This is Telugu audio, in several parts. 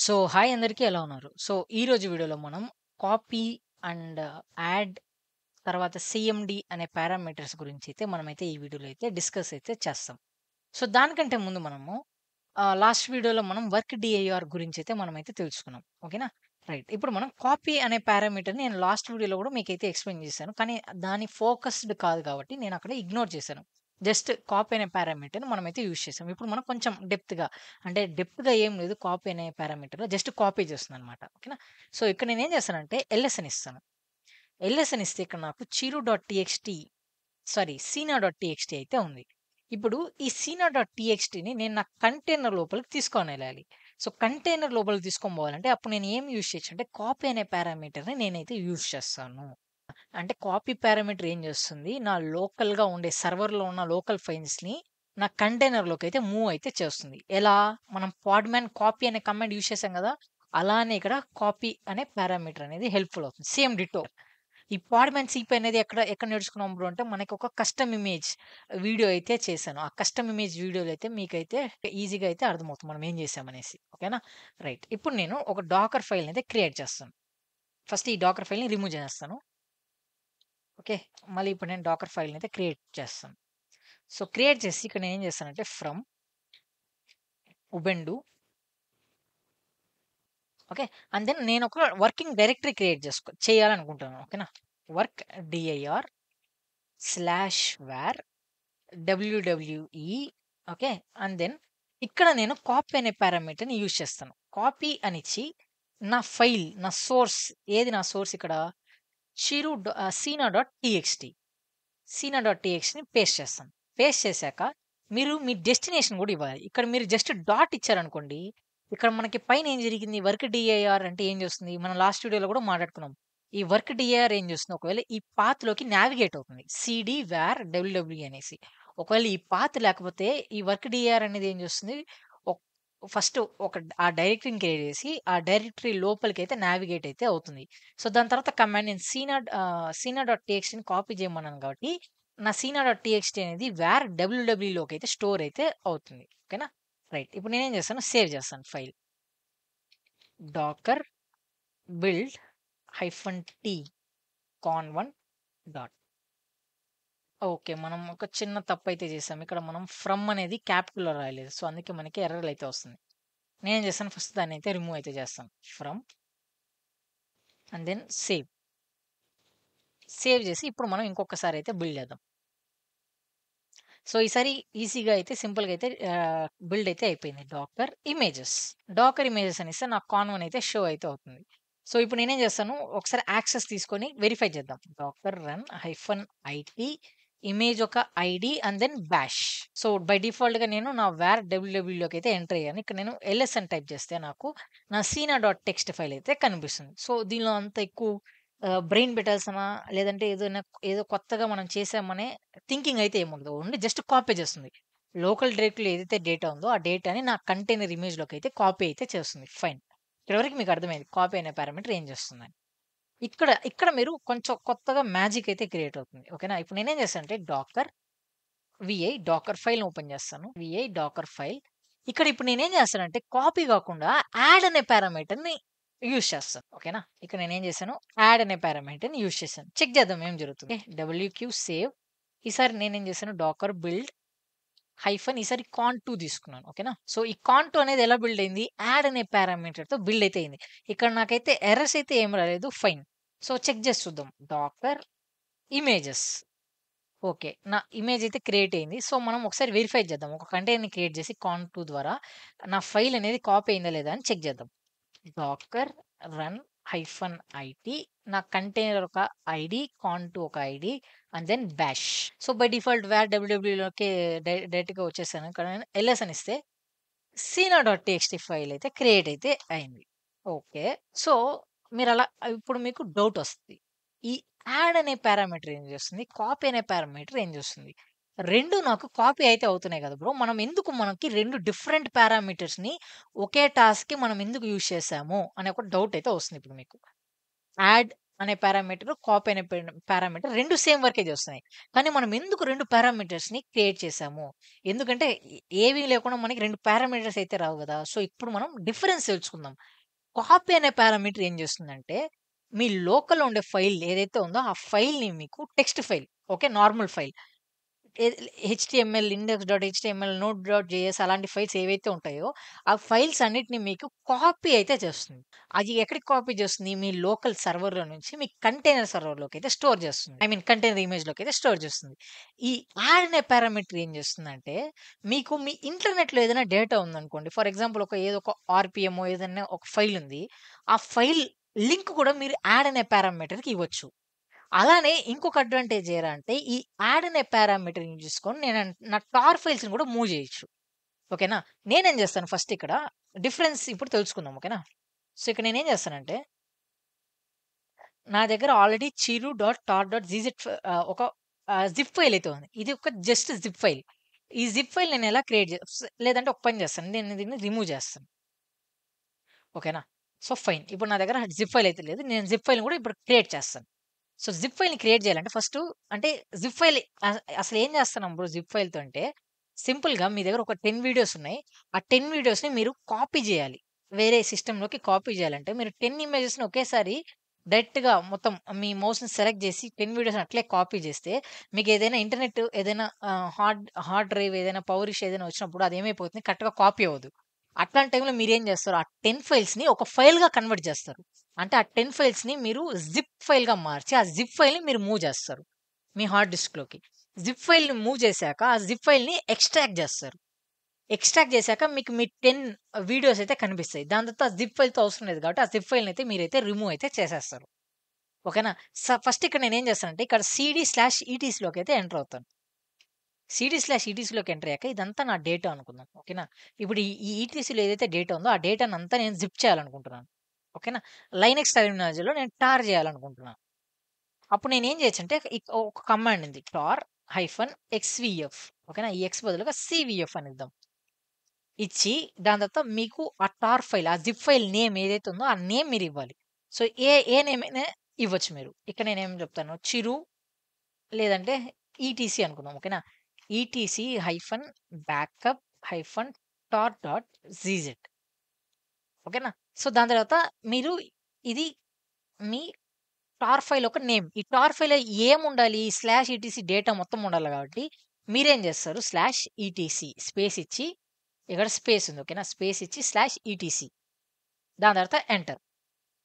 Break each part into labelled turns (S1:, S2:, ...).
S1: సో, హాయ్ అందరికీ ఎలా ఉన్నారు? సో, ఈరోజు వీడియోలో మనం కాపీ అండ్ యాడ్ తర్వాత సీఎండీ అనే పారామీటర్స్ గురించైతే మనమైతే ఈ వీడియోలో అయితే డిస్కస్ అయితే చేస్తాం. సో, దానికంటే ముందు మనము లాస్ట్ వీడియోలో మనం వర్క్ డీఐఆర్ గురించైతే మనమైతే తెలుసుకున్నాం. ఓకేనా? రైట్. ఇప్పుడు మనం కాపీ అనే పారామీటర్‌ని నేను లాస్ట్ వీడియోలో కూడా మీకైతే ఎక్స్‌ప్లెయిన్ చేశాను. కానీ దాని ఫోకస్డ్ కాదు కాబట్టి నేనక్కడ ఇగ్నోర్ చేశాను. జస్ట్ కాపీ అనే పారామీటర్‌ని మనమైతే యూజ్ చేసాం. ఇప్పుడు మనం కొంచెం డెప్త్‌గా అంటే డెప్త్‌గా ఏం లేదు కాపీ అనే పారామీటర్‌లో జస్ట్ కాపీ చేస్తుందనమాట. ఓకేనా? సో, ఇక్కడ నేనేం చేస్తానంటే ఎల్ఎస్ అని ఇస్తాను. ఎల్ఎస్ అని ఇస్తే ఇక్కడ నాకు చిరు.టీఎక్స్‌టీ సారీ సీనా.టీఎక్స్‌టీ అయితే ఉంది. ఇప్పుడు ఈ సీనా.టీఎక్స్‌టీని నేను నా కంటైనర్ లోపలికి తీసుకొనెళ్ళాలి. సో, కంటైనర్ లోపలికి తీసుకొని పోవాలంటే అప్పుడు నేను ఏం యూజ్ చేయొచ్చు అంటే కాపీ అనే పారామీటర్‌ని నేనైతే యూజ్ చేస్తాను. అంటే కాపీ పారామీటర్ ఏం చేస్తుంది? నా లోకల్‌గా ఉండే సర్వర్‌లో ఉన్న లోకల్ ఫైల్స్‌ని నా కంటైనర్‌లోకి అయితే మూవ్ అయితే చేస్తుంది. ఎలా? మనం పాడ్‌మ్యాన్ కాపీ అనే కమాండ్ యూజ్ చేసాం కదా! అలానే ఇక్కడ కాపీ అనే పారామీటర్ అనేది హెల్ప్‌ఫుల్ అవుతుంది. Same ditto. ఈ పాడ్‌మ్యాన్ సీపీ అనేది ఎక్కడ నేర్చుకున్నాం బ్రో అంటే మనకి ఒక కస్టమ్ ఇమేజ్ వీడియో అయితే చేశాను. ఆ కస్టమ్ ఇమేజ్ వీడియోలో అయితే మీకైతే ఈజీగా అయితే అర్థమవుతుంది మనం ఏం చేసామనేసి. ఓకేనా? రైట్. ఇప్పుడు నేను ఒక డాకర్ ఫైల్‌ని అయితే క్రియేట్ చేస్తాను. ఫస్ట్ ఈ డాకర్ ఫైల్‌ని రిమూవ్ చేసేస్తాను. ఓకే. మళ్ళీ ఇప్పుడు నేను డాకర్ ఫైల్‌ని అయితే క్రియేట్ చేస్తాను. సో, క్రియేట్ చేసి ఇక్కడ నేనేం చేస్తానంటే from Ubuntu okay. And then నేను ఒక వర్కింగ్ డైరెక్టరీ క్రియేట్ చేయాలనుకుంటున్నాను. ఓకేనా? Work DIR slash var WWW okay. And then ఇక్కడ నేను కాపీ అనే పారామీటర్‌ని యూజ్ చేస్తాను. కాపీ అనిచ్చి నా సోర్స్ ఏది నా సోర్స్ ఇక్కడ సీనా.టీఎక్స్‌టీ సీనా.టీఎక్స్‌ని పేస్ట్ చేస్తాను. పేస్ట్ చేశాక మీరు మీ డెస్టినేషన్ గూడా ఇవ్వాలి. ఇక్కడ మీరు జస్ట్ డాట్ ఇచ్చారనుకోండి, ఇక్కడ మనకి పైన ఏం జరిగింది వర్క్ డిఐఆర్ అంటే ఏం చేస్తుంది? మనం లాస్ట్ వీడియోలో గూడా మాట్లాడుకున్నాం. ఈ వర్క్ డిఐఆర్ ఏం చేస్తుంది? ఒకవేళ ఈ పాత్‌లోకి నావిగేట్ అవుతుంది. సీడీ వార్ డబ్ల్యూడబ్ల్యూ అనేసి. ఒకవేళ ఈ పాత్ లేకపోతే ఈ వర్క్ డిఐఆర్ అనేది ఏం చేస్తుంది? ఒక్ ఫస్ట్ ఆ డైరెక్టరీని క్రియేట్ చేసి, ఆ డైరెక్టరీ లోపలికైతే నావిగేట్ అయితే అవుతుంది. సో, దాని తర్వాత కమాండ్ నేను సీనా.టీఎక్స్‌ని కాపీ చేయమన్నాను కాబట్టి నా సీనా.టీఎక్స్‌టీ అనేది వేర్ డబ్ల్యూడబ్ల్యూలోకి అయితే స్టోర్ అయితే అవుతుంది. ఓకేనా? రైట్. ఇప్పుడు నేనేం చేస్తాను సేవ్ చేస్తాను file. Docker build -t con1 dot. Okay. మనం ఒక చిన్న తప్పైతే చేసాం. ఇక్కడ మనం ఫ్రమ్ అనేది క్యాపిటల్‌లో రాయలేదు. సో, అందుకే మనకి ఎర్రర్ అయితే వస్తుంది. నేనేం చేస్తాను ఫస్ట్ దాన్నయితే రిమూవ్ అయితే చేస్తాను. From and then save. Save చేసి ఇప్పుడు మనం ఇంకొకసారి అయితే బిల్డ్ చేద్దాం. సో, ఈసారి ఈజీగా అయితే సింపుల్‌గా అయితే బిల్డ్ అయితే అయిపోయింది. డాకర్ ఇమేజెస్ అనేస్తే నాకు కాన్వన్ అయితే షో అయితే అవుతుంది. సో, ఇప్పుడు నేనేం చేస్తాను ఒకసారి యాక్సెస్ తీసుకొని వెరిఫై చేద్దాం. డాకర్ రన్ -it ఇమేజ్ ఒక ID and then bash. So, by డిఫాల్ట్‌గా నేను నా వార్ డబ్ల్యూడబ్ల్యూలోకి అయితే ఎంటర్ అయ్యాను. ఇక్కడ నేను ఎల్ఎస్ అని టైప్ చేస్తే నాకు నా సీనా డాట్ టెక్స్ట్ ఫైల్ అయితే కనిపిస్తుంది. సో, దీనిలో అంత ఎక్కువ బ్రెయిన్ పెట్టాల్సిన లేదంటే ఏదో కొత్తగా మనం చేసామనే థింకింగ్ అయితే ఏముండదు. ఓన్లీ జస్ట్ కాపీ చేస్తుంది. లోకల్ డైరెక్టరీలో ఏదైతే డేటా ఉందో, ఆ డేటాని నా కంటైనర్ ఇమేజ్‌లోకి అయితే కాపీ అయితే చేస్తుంది. ఫైన్. ఇక్కడి వరకు మీకు అర్థమైంది. కాపీ అనే పారామీటర్ ఏం చేస్తుందని. ఇక్కడ మీరు కొంచెం కొత్తగా మ్యాజిక్ అయితే క్రియేట్ అవుతుంది. ఓకేనా? ఇప్పుడు నేనేం చేస్తానంటే డాకర్ ఫైల్‌ని ఓపెన్ చేస్తాను. Docker file. ఇక్కడ ఇప్పుడు నేనేం చేస్తానంటే కాపీ కాకుండా యాడ్ అనే పారామీటర్‌ని యూజ్ చేస్తాను. ఓకేనా? ఇక్కడ నేనేం చేశాను యాడ్ అనే పారామీటర్‌ని యూజ్ చేశాను. చెక్ చేద్దాం ఏం జరుగుతుంది. WQ save. ఈసారి నేనేం చేశాను డాకర్ బిల్డ్ ఈసారి కాన్2 తీసుకున్నాను. ఓకేనా? సో, ఈ కాన్2 అనేది ఎలా బిల్డ్ అయింది? యాడ్ అనే పారామీటర్‌తో బిల్డ్ అయితే అయింది. ఇక్కడ నాకైతే ఎర్రర్స్ అయితే ఏమి రాలేదు. ఫైన్. సో, చెక్ చేసి చూద్దాం. Docker images. ఓకే. నా ఇమేజ్ అయితే క్రియేట్ అయింది. సో, మనం ఒకసారి వెరిఫై చేద్దాం. ఒక కంటైనర్‌ని క్రియేట్ చేసి కాన్2 ద్వారా నా ఫైల్ అనేది కాపీ అయిందా లేదా అని చెక్ చేద్దాం. డాకర్ రన్ -it నా కంటైనర్ ఒక ఐడీ, కాన్2 ఒక ID and then bash. So, by default var డబ్ల్యూడబ్ల్యూలోకి డైరెక్ట్‌గా వచ్చేసాను. ఇక్కడ నేను ఎల్ఎస్ అని ఇస్తే సీనా.టీఎక్స్‌టీ ఫైల్ అయితే క్రియేట్ అయితే అయింది. ఓకే. సో, మీరలా ఇప్పుడు మీకు డౌటొస్తది. ఈ యాడ్ అనే పారామీటర్ ఏం చేస్తుంది? కాపీ అనే పారామీటర్ ఏం చేస్తుంది? 2 నాకు కాపీ అయితే అవుతున్నాయి కదా బ్రో! మనకి 2 డిఫరెంట్ పారామీటర్స్‌ని ఒకే టాస్క్‌కి మనం ఎందుకు యూజ్ చేసాము అనే ఒక డౌట్ అయితే వస్తుంది ఇప్పుడు మీకు. యాడ్ అనే పారామీటర్, కాపీ అనే పారామీటర్ 2 సేమ్ వర్కే చేస్తున్నాయి. కానీ మనం ఎందుకు 2 పారామీటర్స్‌ని క్రియేట్ చేసాము? ఎందుకంటే ఏవి లేకుండా మనకి 2 పారామీటర్స్ అయితే రావు గదా! సో, ఇప్పుడు మనం డిఫరెన్స్ తెలుసుకుందాం. కాపీ అనే పారామీటర్ ఏం చేస్తుందంటే, మీ లోకల్‌లో ఉండే ఫైల్ ఏదైతే ఉందో, ఆ ఫైల్‌ని మీకు text file, okay. Normal file. HTML, index HTML, node JS అలాంటి ఫైల్స్ ఏవైతే ఉంటాయో, ఆ ఫైల్స్ అన్నిటిని మీకు కాపీ అయితే చేస్తుంది. అది ఎక్కడికి కాపీ చేస్తుంది? మీ లోకల్ సర్వర్‌లో నుంచి మీ కంటైనర్ సర్వర్‌లోకైతే స్టోర్ చేస్తుంది. ఐ మీన్ కంటైనర్ ఇమేజ్‌లోకైతే స్టోర్ చేస్తుంది. ఈ యాడ్ అనే పారామీటర్ ఏం చేస్తుందంటే, మీకు మీ ఇంటర్నెట్‌లో ఏదైనా డేటా ఉందనుకోండి. ఫర్ ఎగ్జాంపుల్ ఏదో ఒక ఆర్‌పీఎమో ఏదైనా ఒక ఫైల్ ఉంది. ఆ ఫైల్ లింక్ కూడా మీరు యాడ్ అనే పారామీటర్‌కి ఇవ్వచ్చు. అలానే ఇంకొక అడ్వాంటేజ్ ఏరా అంటే, ఈ యాడ్ అనే పారామీటర్‌ని యూజ్ చేసుకొని నా టార్ ఫైల్స్‌ని కూడా మూవ్ చేయొచ్చు. ఓకేనా? నేనేం చేస్తాను ఫస్ట్ ఇక్కడ డిఫరెన్స్ ఇప్పుడు తెలుసుకుందాం. ఓకేనా? సో, ఇక్కడ నేనేం చేస్తానంటే, నా దగ్గర ఆల్రెడీ చిరు డాట్ టార్ డాట్ జీజెడ్ ఒక జిప్ ఫైల్ అయితే ఉంది. ఇది ఒక జస్ట్ జిప్ ఫైల్. ఈ జిప్ ఫైల్ నేను ఎలా క్రియేట్ లేదంటే ఒక పని చేస్తాను. నేను దీన్ని రిమూవ్ చేస్తాను. ఓకేనా? So, fine. ఇప్పుడు నా దగ్గర జిప్ ఫైల్ అయితే లేదు. నేను జిప్ ఫైల్‌ని కూడా ఇప్పుడు క్రియేట్ చేస్తాను. సో, జిప్ ఫైల్‌ని క్రియేట్ చేయాలంటే ఫస్టు అంటే జిప్ ఫైల్ అసలేం చేస్తున్నాం బ్రో జిప్ ఫైల్‌తో అంటే, సింపుల్‌గా మీ దగ్గర ఒక 10 వీడియోస్ ఉన్నాయి. ఆ 10 వీడియోస్‌ని మీరు కాపీ చేయాలి. వేరే సిస్టమ్‌లోకి కాపీ చేయాలంటే మీరు 10 ఇమేజెస్‌ని ఒకేసారి డైరెక్ట్‌గా మొత్తం మీ మౌస్‌ని సెలెక్ట్ చేసి 10 వీడియోస్‌ని అట్లే కాపీ చేస్తే మీకేదైనా ఇంటర్నెట్ ఏదైనా హార్డ్ డ్రైవ్ ఏదైనా పవర్ ఇష్యూ ఏదైనా వచ్చినప్పుడు అదేమైపోతుంది కరెక్ట్‌గా కాపీ అవ్వదు. అట్లాంటి టైంలో మీరేం చేస్తారు? ఆ 10 ఫైల్స్‌ని ఒక ఫైల్‌గా కన్వర్ట్ చేస్తారు. అంటే ఆ 10 ఫైల్స్‌ని మీరు జిప్ ఫైల్‌గా మార్చి, ఆ జిప్ ఫైల్‌ని మీరు మూవ్ చేస్తారు. మీ హార్డ్ డిస్క్‌లోకి. జిప్ ఫైల్‌ని మూవ్ చేశాక, ఆ జిప్ ఫైల్‌ని ఎక్స్ట్రాక్ట్ చేస్తారు. ఎక్స్ట్రాక్ట్ చేశాక మీకు మీ 10 వీడియోస్ అయితే కనిపిస్తాయి. దాని తర్వాత ఆ జిప్ ఫైల్‌తో అవసరం లేదు కాబట్టి, ఆ జిప్ ఫైల్‌ని అయితే మీరైతే రిమూవ్ అయితే చేసేస్తారు. ఓకేనా? ఫస్ట్ ఇక్కడ నేనేం చేస్తానంటే, ఇక్కడ సీడీ/ఈటీసీలోకైతే ఎంటర్ అవుతాను. సీడీ/ఈటీసీలోకి ఎంటర్ అయ్యాక ఇదంతా నా డేటా అనుకుందాం. ఓకేనా? ఇప్పుడు ఈ ఈటీసీలో ఏదైతే డేటా ఉందో, ఆ డేటానంతా నేను జిప్ చేయాలనుకుంటున్నాను. ఓకేనా? లైనక్స్ టెర్మినాలజీలో నేను టార్ చేయాలనుకుంటున్నాను. అప్పుడు నేనేం చేయొచ్చంటే ఒక కమాండ్ ఉంది. Tar hyphen XVF. ఓకేనా? ఈ ఎక్స్ బదులుగా సీవీఎఫ్ అని ఇద్దాం. ఇచ్చి దాని తర్వాత మీకు ఆ టార్ ఫైల్, ఆ జిప్ ఫైల్ నేమ్ ఏదైతే ఉందో ఆ నేమ్ మీరివ్వాలి. సో, ఏ నేమ్ అయినా ఇవ్వచ్చు మీరు. ఇక్కడ నేనేం చెప్తాను చిరు లేదంటే ఈటీసీ అనుకుందాం. ఓకేనా? ETC hyphen backup hyphen tar dot GZ. ఓకేనా? సో, దాని తర్వాత మీరు ఇది మీ టార్ ఫైల్ ఒక నేమ్. ఈ టార్ ఫైల్‌లో ఏముండాలి? స్లాష్ ఈటీసీ డేటా మొత్తం ఉండాలి కాబట్టి, మీరేం చేస్తారు? స్లాష్ ఈటీసీ స్పేస్ ఇచ్చి, ఇక్కడ స్పేస్ ఉంది. ఓకేనా? స్పేస్ ఇచ్చి స్లాష్ ఈటీసీ దాని తర్వాత ఎంటర్.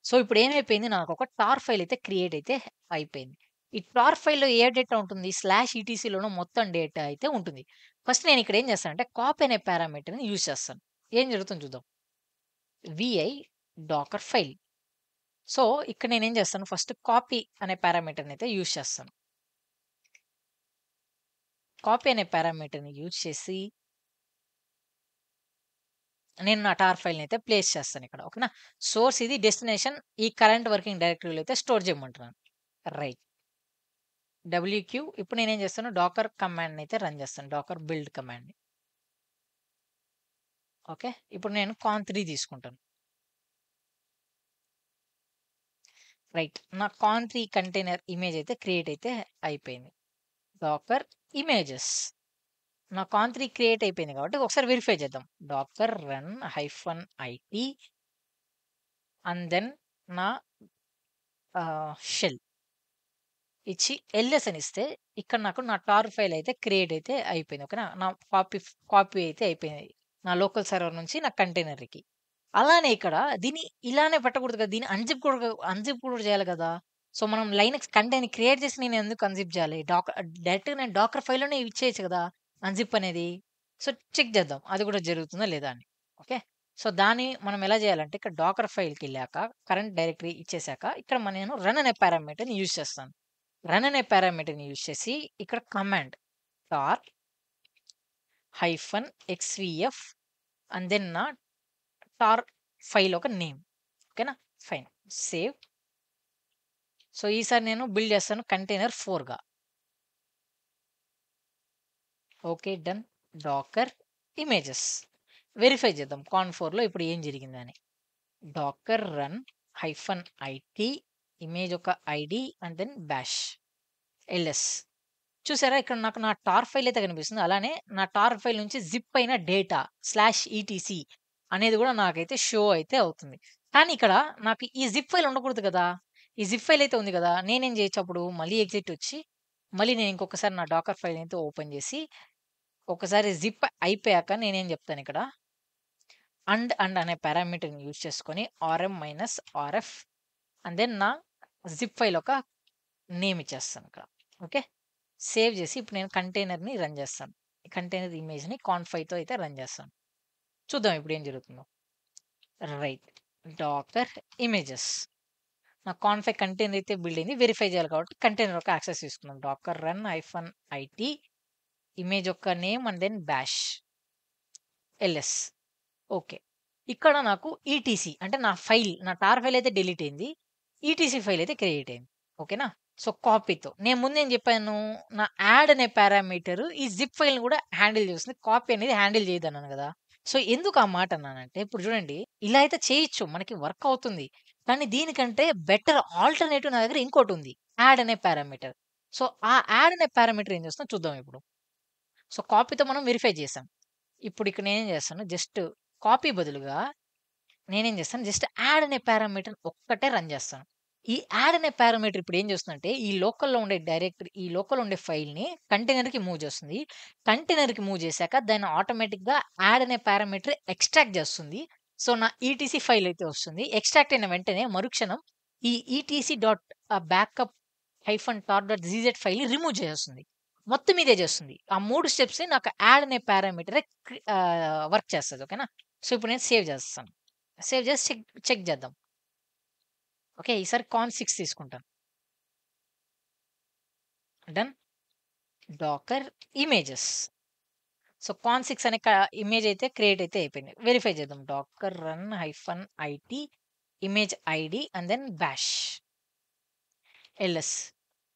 S1: సో, ఇప్పుడు ఏమైపోయింది? నాకొక టార్ ఫైల్ అయితే క్రియేట్ అయితే అయిపోయింది. ఈ టార్ ఫైల్‌లో ఏ డేటా ఉంటుంది? స్లాష్ ఈటీసీలోను మొత్తం డేటా అయితే ఉంటుంది. ఫస్ట్ నేను ఇక్కడ ఏం చేస్తానంటే, కాపీ అనే పారామీటర్‌ని యూజ్ చేస్తాను. ఏం జరుగుతుందో చూద్దాం. VI docker file. సో, ఇక్కడ నేనేం చేస్తాను? ఫస్ట్ కాపీ అనే పారామీటర్‌ని అయితే యూజ్ చేస్తాను. కాపీ అనే పారామీటర్‌ని యూజ్ చేసి, నేను నా టార్ ఫైల్‌ని అయితే ప్లేస్ చేస్తాను ఇక్కడ. ఓకేనా? సోర్స్ ఇది, డెస్టినేషన్ ఈ కరెంట్ వర్కింగ్ డైరెక్టరీలో అయితే స్టోర్ చేయమంటున్నాను. రైట్. డబ్ల్యూక్యూ ఇప్పుడు నేనేం చేస్తాను? డాకర్ కమాండ్‌ని అయితే రన్ చేస్తాను. డాకర్ బిల్డ్ కమాండ్‌ని. ఓకే. ఇప్పుడు నేను కాన్3 తీసుకుంటాను. రైట్. నా కాన్3 కంటైనర్ ఇమేజ్ అయితే క్రియేట్ అయితే అయిపోయింది. Docker images. నా కాన్3 క్రియేట్ అయిపోయింది కాబట్టి ఒకసారి వెరిఫై చేద్దాం. Docker run hyphen IT and then నా షెల్ ఇచ్చి ఎల్ఎస్ అని ఇస్తే ఇక్కడ నాకు నా టార్ ఫైల్ అయితే క్రియేట్ అయితే అయిపోయింది. ఓకేనా? నా కాపీ అయితే అయిపోయింది. నా లోకల్ సర్వర్ నుంచి నా కంటైనర్‌కి. అలానే ఇక్కడ దీన్ని ఇలానే పెట్టకూడదు కదా! దీన్ని అన్‌జిప్ కూడా చేయాలి కదా! సో, మనం లైనక్స్ కంటైనర్ క్రియేట్ చేసి నేను ఎందుకు అన్‌జిప్ చేయాలి? డైరెక్ట్‌గా నేను డాకర్ ఫైల్‌లోనే ఇచ్చేయొచ్చు కదా! అన్‌జిప్ అనేది. సో, చెక్ చేద్దాం. అది కూడా జరుగుతుందా లేదా అని. ఓకే. సో, దాన్ని మనం ఎలా చేయాలంటే ఇక్కడ డాకర్ ఫైల్‌కెళ్ళాక కరెంట్ డైరెక్టరీ ఇచ్చేసాక ఇక్కడ నేను రన్ అనే పారామీటర్‌ని యూజ్ చేస్తాను. రన్ అనే పారామీటర్‌ని యూజ్ చేసి ఇక్కడ command tar hyphen XVF and then నా టార్ ఫైల్ ఒక నేమ్. ఓకేనా? ఫైన్. సేవ్. సో, ఈసారి నేను బిల్డ్ చేస్తాను కంటైనర్ 4గా. Okay. Done. Docker images. Verify చేద్దాం కాన్4లో ఇప్పుడు ఏం జరిగిందని. Docker run hyphen IT image యొక్క ID and then bash LS. చూసారా ఇక్కడ నాకు నా టార్ ఫైల్ అయితే కనిపిస్తుంది. అలానే నా టార్ ఫైల్ నుంచి జిప్ అయిన డేటా /etc అనేది కూడా నాకైతే షో అయితే అవుతుంది. కానీ ఇక్కడ నాకు ఈ జిప్ ఫైల్ ఉండకూడదు కదా! ఈ జిప్ ఫైల్ అయితే ఉంది కదా! నేనేం చేయొచ్చు అప్పుడు మళ్ళీ ఎగ్జిట్ వచ్చి, మళ్ళీ నేను ఇంకొకసారి నా డాకర్ ఫైల్ అయితే ఓపెన్ చేసి, ఒకసారి జిప్ అయిపోయాక నేనేం చెప్తాను ఇక్కడ అండ్ అనే పారామీటర్‌ని యూజ్ చేసుకొని rm-rf అండ్ దెన్ నా జిప్ ఫైల్ ఒక నేమ్ ఇచ్చేస్తాను ఇక్కడ. ఓకే. సేవ్ చేసి ఇప్పుడు నేను కంటైనర్‌ని రన్ చేస్తాను. కంటైనర్ ఇమేజ్‌ని కాన్ఫైతో అయితే రన్ చేస్తాను. చూద్దాం ఇప్పుడు ఏం జరుగుతుందో. రైట్. Docker images. నా కాన్ఫై కంటైనర్ అయితే బిల్డ్ అయింది. వెరిఫై చేయాలి కాబట్టి కంటైనర్ యొక్క యాక్సెస్ తీసుకుందాం. డాకర్ రన్ -it ఇమేజ్ యొక్క name and then bash LS. Okay. ఇక్కడ నాకు ఈటీసీ అంటే నా ఫైల్, నా టార్ ఫైల్ అయితే డిలీట్ అయింది. ఈటీసీ ఫైల్ అయితే క్రియేట్ అయింది. ఓకేనా? సో, కాపీతో. నేను ముందేం చెప్పాను? నా యాడ్ అనే పారామీటర్ ఈ జిప్ ఫైల్‌ని కూడా హ్యాండిల్ చేస్తుంది. కాపీ అనేది హ్యాండిల్ చేయదన్నాను కదా! సో, ఎందుకు ఆ మాట అన్నానంటే, ఇప్పుడు చూడండి ఇలా అయితే చేయొచ్చు. మనకి వర్క్ అవుతుంది. కానీ దీనికంటే బెటర్ ఆల్టర్‌నేటివ్ నా దగ్గర ఇంకోటుంది. యాడ్ అనే పారామీటర్. సో, ఆ యాడ్ అనే పారామీటర్ ఏం చేస్తుందో చూద్దాం ఇప్పుడు. సో, కాపీతో మనం వెరిఫై చేసాం. ఇప్పుడు ఇక్కడ నేనేం చేస్తాను, జస్ట్ కాపీ బదులుగా నేనేం చేస్తాను, జస్ట్ యాడ్ అనే పారామీటర్ ఒక్కటే రన్ చేస్తాను. ఈ యాడ్ అనే పారామీటర్ ఇప్పుడు ఏం చేస్తుందంటే, ఈ లోకల్‌లో ఉండే డైరెక్టరీ, ఈ లోకల్‌లో ఉండే ఫైల్‌ని కంటైనర్‌కి మూవ్ చేస్తుంది. కంటైనర్‌కి మూవ్ చేశాక దాన్ని ఆటోమేటిక్‌గా యాడ్ అనే పారామీటర్ ఎక్స్ట్రాక్ట్ చేస్తుంది. సో, నా ఈటీసీ ఫైల్ అయితే వస్తుంది. ఎక్స్ట్రాక్ట్ అయిన వెంటనే మరుక్షణం ఈ ETC dot backup tar dot GZ ఫైల్‌ని రిమూవ్ చేసేస్తుంది. మొత్తం ఇదే చేస్తుంది. ఆ 3 స్టెప్స్‌ని నాకు యాడ్ అనే పారామీటరే వర్క్ చేస్తది. ఓకేనా? సో, ఇప్పుడు నేను సేవ్ చేస్తాను. సేవ్ చేసి చెక్ చేద్దాం. ఓకే. ఈసారి కాన్6 తీసుకుంటాను. డన్. Docker images. సో, కాన్6 అనే ఇమేజ్ అయితే క్రియేట్ అయితే అయిపోయింది. వెరిఫై చేద్దాం. Docker run -it image ID and then bash LS.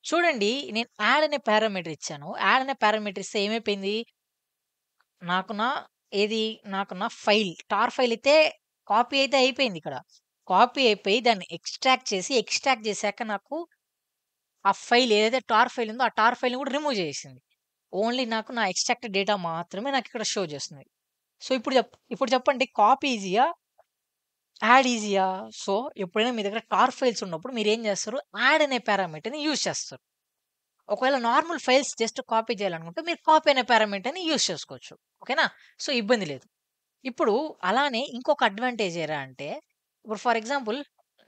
S1: చూడండి నేను యాడ్ అనే పారామీటర్ ఇచ్చాను. యాడ్ అనే పారామీటర్ ఇస్తే ఏమైపోయింది? నాకు నా ఏది నాకు నా ఫైల్, టార్ ఫైల్ అయితే కాపీ అయితే అయిపోయింది ఇక్కడ. కాపీ అయిపోయి దాన్ని ఎక్స్ట్రాక్ట్ చేశాక నాకు ఆ ఫైల్ ఏదైతే టార్ ఫైల్ ఉందో, ఆ టార్ ఫైల్‌ని కూడా రిమూవ్ చేసేసింది. ఓన్లీ నాకు నా ఎక్స్ట్రాక్టెడ్ డేటా మాత్రమే నాకిక్కడ షో చేస్తుంది. సో, ఇప్పుడు చెప్పండి కాపీ ఈజీయా? యాడ్ ఈజీయా? సో, ఎప్పుడైనా మీ దగ్గర టార్ ఫైల్స్ ఉన్నప్పుడు మీరేం చేస్తారు? యాడ్ అనే పారామీటర్‌ని యూజ్ చేస్తారు. ఒకవేళ నార్మల్ ఫైల్స్ జస్ట్ కాపీ చేయాలనుకుంటే మీరు కాపీ అనే పారామీటర్‌ని యూజ్ చేసుకోవచ్చు. ఓకేనా? సో, ఇబ్బంది లేదు. ఇప్పుడు అలానే ఇంకొక అడ్వాంటేజ్ ఏరా అంటే, ఇప్పుడు ఫర్ ఎగ్జాంపుల్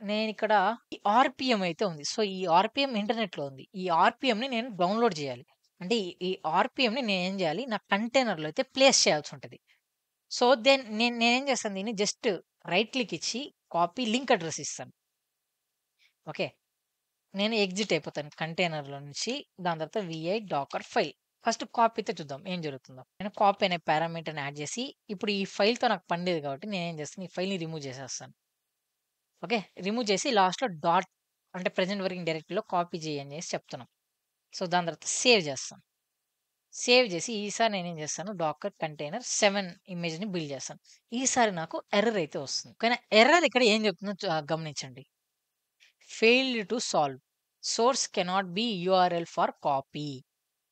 S1: నేనిక్కడ ఈ ఆర్‌పిఎం అయితే ఉంది. సో, ఈ ఆర్‌పిఎం ఇంటర్నెట్‌లో ఉంది. ఈ ఆర్‌పిఎంని నేను డౌన్‌లోడ్ చేయాలి. అంటే ఈ ఆర్‌పిఎంని నేనేం చేయాలి? నా కంటైనర్‌లో అయితే ప్లేస్ చేయాల్సుంటది. సో, దెన్ నేనేం చేస్తాను దీన్ని జస్ట్ రైట్ క్లిక్ ఇచ్చి కాపీ లింక్ అడ్రెస్ ఇస్తాను. ఓకే. నేను ఎగ్జిట్ అయిపోతాను కంటైనర్‌లో నుంచి. దాని తర్వాత విఐ డాకర్ ఫైల్. ఫస్ట్ కాపీతో చూద్దాం ఏం జరుగుతుందో. నేను కాపీ అనే పారామీటర్‌ని యాడ్ చేసి, ఇప్పుడు ఈ ఫైల్‌తో నాకు పని లేదు కాబట్టి నేనేం చేస్తాను, ఈ ఫైల్‌ని రిమూవ్ చేసేస్తాను. ఓకే. రిమూవ్ చేసి లాస్ట్‌లో డాట్ అంటే ప్రెజెంట్ వర్కింగ్ డైరెక్టరీలో కాపీ చేయి అనేసి చెప్తున్నాం. సో, దాని తర్వాత సేవ్ చేస్తాను. సేవ్ చేసి ఈసారి నేనేం చేస్తాను, డాకర్ కంటైనర్ 7 ఇమేజ్‌ని బిల్డ్ చేస్తాను. ఈసారి నాకు ఎర్రర్ అయితే వస్తుంది. కానీ ఎర్రర్ ఇక్కడ ఏం చెప్తుందో గమనించండి. Failed to solve. Source cannot be URL for copy.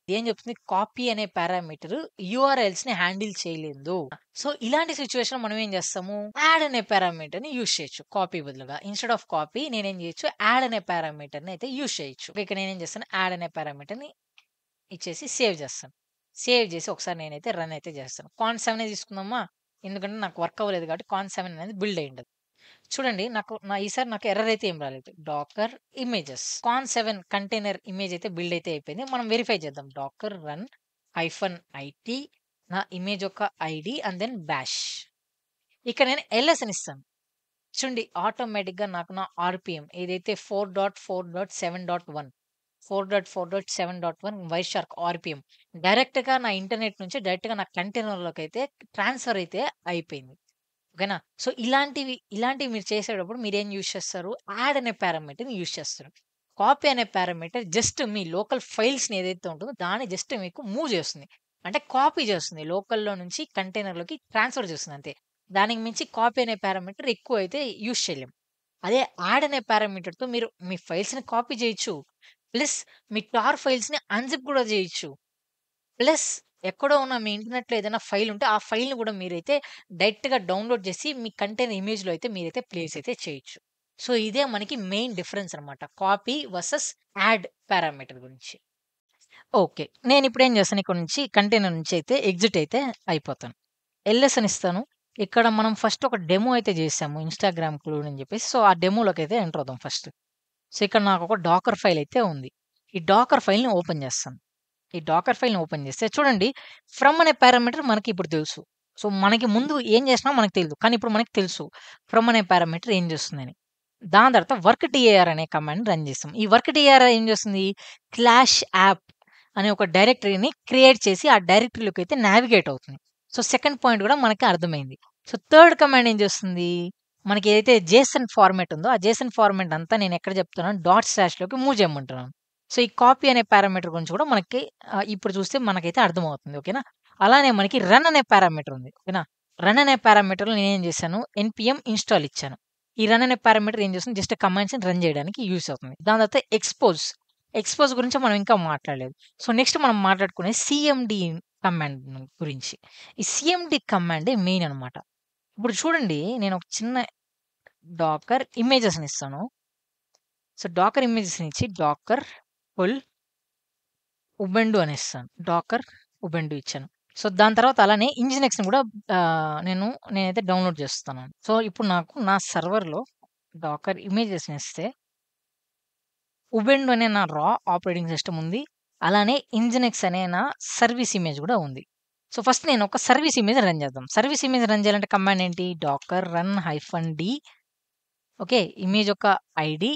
S1: ఏం చెప్తుంది? కాపీ అనే పారామీటర్ యూఆర్ఎల్స్‌ని హ్యాండిల్ చేయలేదు. సో, ఇలాంటి సిట్యుయేషన్‌లో మనం ఏం చేస్తాము? యాడ్ అనే పారామీటర్‌ని యూజ్ చేయొచ్చు కాపీ బదులుగా. ఇన్‌స్టెడ్ ఆఫ్ కాపీ నేనేం చేయొచ్చు? యాడ్ అనే పారామీటర్‌ని అయితే యూజ్ చేయొచ్చు. ఇక్కడ నేనేం చేస్తాను? యాడ్ అనే పారామీటర్‌ని ఇచ్చేసి సేవ్ చేస్తాను. సేవ్ చేసి ఒకసారి నేనైతే రన్ అయితే చేస్తాను. కాన్7 తీసుకుందామా? ఎందుకంటే నాకు వర్క్ అవ్వలేదు కాబట్టి కాన్7 అనేది బిల్డ్ అయ్యుండదు. చూడండి ఈసారి నాకు ఎర్రర్ అయితే ఏం రాలేదు. డాకర్ ఇమేజెస్ కాన్7 కంటైనర్ ఇమేజ్ అయితే బిల్డ్ అయితే అయిపోయింది. మనం వెరిఫై చేద్దాం. డాకర్ రన్ -it నా ఇమేజ్ యొక్క ఐడీ అండ్ దెన్ బ్యాష్. ఇక్కడ నేను ఎల్ఎస్ అని ఇస్తాను. చూడండి ఆటోమేటిక్‌గా నాకు నా ఆర్‌పిఎం ఏదైతే 4.4.7.1 4.4.7.1 వైర్షార్క్ ఆర్‌పిఎం డైరెక్ట్‌గా నా ఇంటర్నెట్ నుంచి డైరెక్ట్‌గా నా కంటైనర్‌లోకి అయితే ట్రాన్స్‌ఫర్ అయితే అయిపోయింది. ఓకేనా? సో, ఇలాంటివి మీరు చేసేటప్పుడు మీరేం యూజ్ చేస్తారు? యాడ్ అనే పారామీటర్‌ని యూజ్ చేస్తారు. కాపీ అనే పారామీటర్ జస్ట్ మీ లోకల్ ఫైల్స్‌ని ఏదైతే ఉంటుందో దాన్ని జస్ట్ మీకు మూవ్ చేస్తుంది. అంటే కాపీ చేస్తుంది. లోకల్‌లో నుంచి కంటైనర్‌లోకి ట్రాన్స్‌ఫర్ చేస్తుంది అంతే. దానికి మించి కాపీ అనే పారామీటర్ ఎక్కువ అయితే యూజ్ చేయలేం. అదే యాడ్ అనే పారామీటర్‌తో మీరు మీ ఫైల్స్‌ని కాపీ చేయొచ్చు. ప్లస్ మీ టార్ ఫైల్స్‌ని అన్‌జిప్ కూడా చేయొచ్చు. ప్లస్ ఎక్కడో ఉన్న మీ ఇంటర్నెట్‌లో ఏదైనా ఫైల్ ఉంటే, ఆ ఫైల్‌ని కూడా మీరైతే డైరెక్ట్‌గా డౌన్‌లోడ్ చేసి మీ కంటైనర్ ఇమేజ్‌లో అయితే మీరైతే ప్లేస్ అయితే చేయొచ్చు. సో, ఇదే మనకి మెయిన్ డిఫరెన్స్ అన్నమాట. కాపీ వర్సెస్ యాడ్ పారామీటర్ గురించి. ఓకే. నేనిప్పుడేం చేస్తాను ఇక్కడ నుంచి కంటైనర్ నుంచి అయితే ఎగ్జిట్ అయితే అయిపోతాను. ఎల్ఎస్ అని ఇస్తాను. ఇక్కడ మనం ఫస్ట్ ఒక డెమో అయితే చేసాము. ఇన్‌స్టాగ్రామ్ క్లోన్ అని చెప్పేసి. సో, ఆ డెమోలోకైతే ఎంటర్ అవుదాం ఫస్ట్. సో, ఇక్కడ నాకొక డాకర్ ఫైల్ అయితే ఉంది. ఈ డాకర్ ఫైల్‌ని ఓపెన్ చేస్తాను. ఈ డాకర్ ఫైల్‌ని ఓపెన్ చేస్తే చూడండి ఫ్రమ్ అనే పారామీటర్ మనకి ఇప్పుడు తెలుసు. సో, మనకి ముందు ఏం చేసినామో మనకు తెలీదు. కానీ ఇప్పుడు మనకు తెలుసు. ఫ్రమ్ అనే పారామీటర్ ఏం చేస్తుందని. దాని తర్వాత వర్క్ టీఏఆర్ అనే కమాండ్‌ని రన్ చేస్తాం. ఈ వర్క్ టీఏఆర్ ఏం చేస్తుంది? క్లాష్ యాప్ అనే ఒక డైరెక్టరీని క్రియేట్ చేసి ఆ డైరెక్టరీలోకి అయితే నావిగేట్ అవుతుంది. సో, సెకండ్ పాయింట్ కూడా మనకి అర్థమైంది. సో, థర్డ్ కమాండ్ ఏం చేస్తుంది? మనకి ఏదైతే జేసన్ ఫార్మాట్ ఉందో, ఆ జేసన్ ఫార్మాట్ అంతా నేను ఎక్కడ చెప్తున్నాను డాట్ స్లాష్‌లోకి మూవ్ చేయమంటున్నాను. సో, ఈ కాపీ అనే పారామీటర్ గురించి కూడా మనకి ఇప్పుడు చూస్తే మనకైతే అర్థమవుతుంది. ఓకేనా? అలానే మనకి రన్ అనే పారామీటర్ ఉంది. ఓకేనా? రన్ అనే పారామీటర్‌లో నేనేం చేశాను? ఎన్‌పీఎం ఇన్‌స్టాల్ ఇచ్చాను. ఈ రన్ అనే పారామీటర్ ఏం చేస్తుంది? జస్ట్ కమాండ్స్‌ని రన్ చేయడానికి యూజ్ అవుతుంది. దాని తర్వాత ఎక్స్‌పోజ్. ఎక్స్‌పోజ్ గురించి మనం ఇంకా మాట్లాడలేదు. సో, నెక్స్ట్ మనం మాట్లాడుకునేది సీఎండీ కమాండ్ గురించి. ఈ సీఎండీ కమాండే మెయిన్ అన్నమాట. ఇప్పుడు చూడండి నేను ఒక చిన్న డాకర్ ఇమేజెస్‌ని ఇస్తాను. సో, డాకర్ ఇమేజెస్‌ని ఇచ్చి డాకర్ ఫుల్ ఉబుంటు అనేస్తాను. డాకర్ ఉబుంటు ఇచ్చాను. సో, దాని తర్వాత అలానే ఇంజినెక్స్‌ని కూడా నేనైతే డౌన్‌లోడ్ చేస్తున్నాను. సో, ఇప్పుడు నాకు నా సర్వర్‌లో డాకర్ ఇమేజెస్‌ని ఇస్తే ఉబుంటు అనే నా రా ఆపరేటింగ్ సిస్టమ్ ఉంది. అలానే ఇంజినెక్స్ అనే నా సర్వీస్ ఇమేజ్ కూడా ఉంది. సో, ఫస్ట్ నేను ఒక సర్వీస్ ఇమేజ్ రన్ చేద్దాం. సర్వీస్ ఇమేజ్ రన్ చేయాలంటే కమాండ్ ఏంటి? Docker run -d okay. Image యొక్క ఐడీ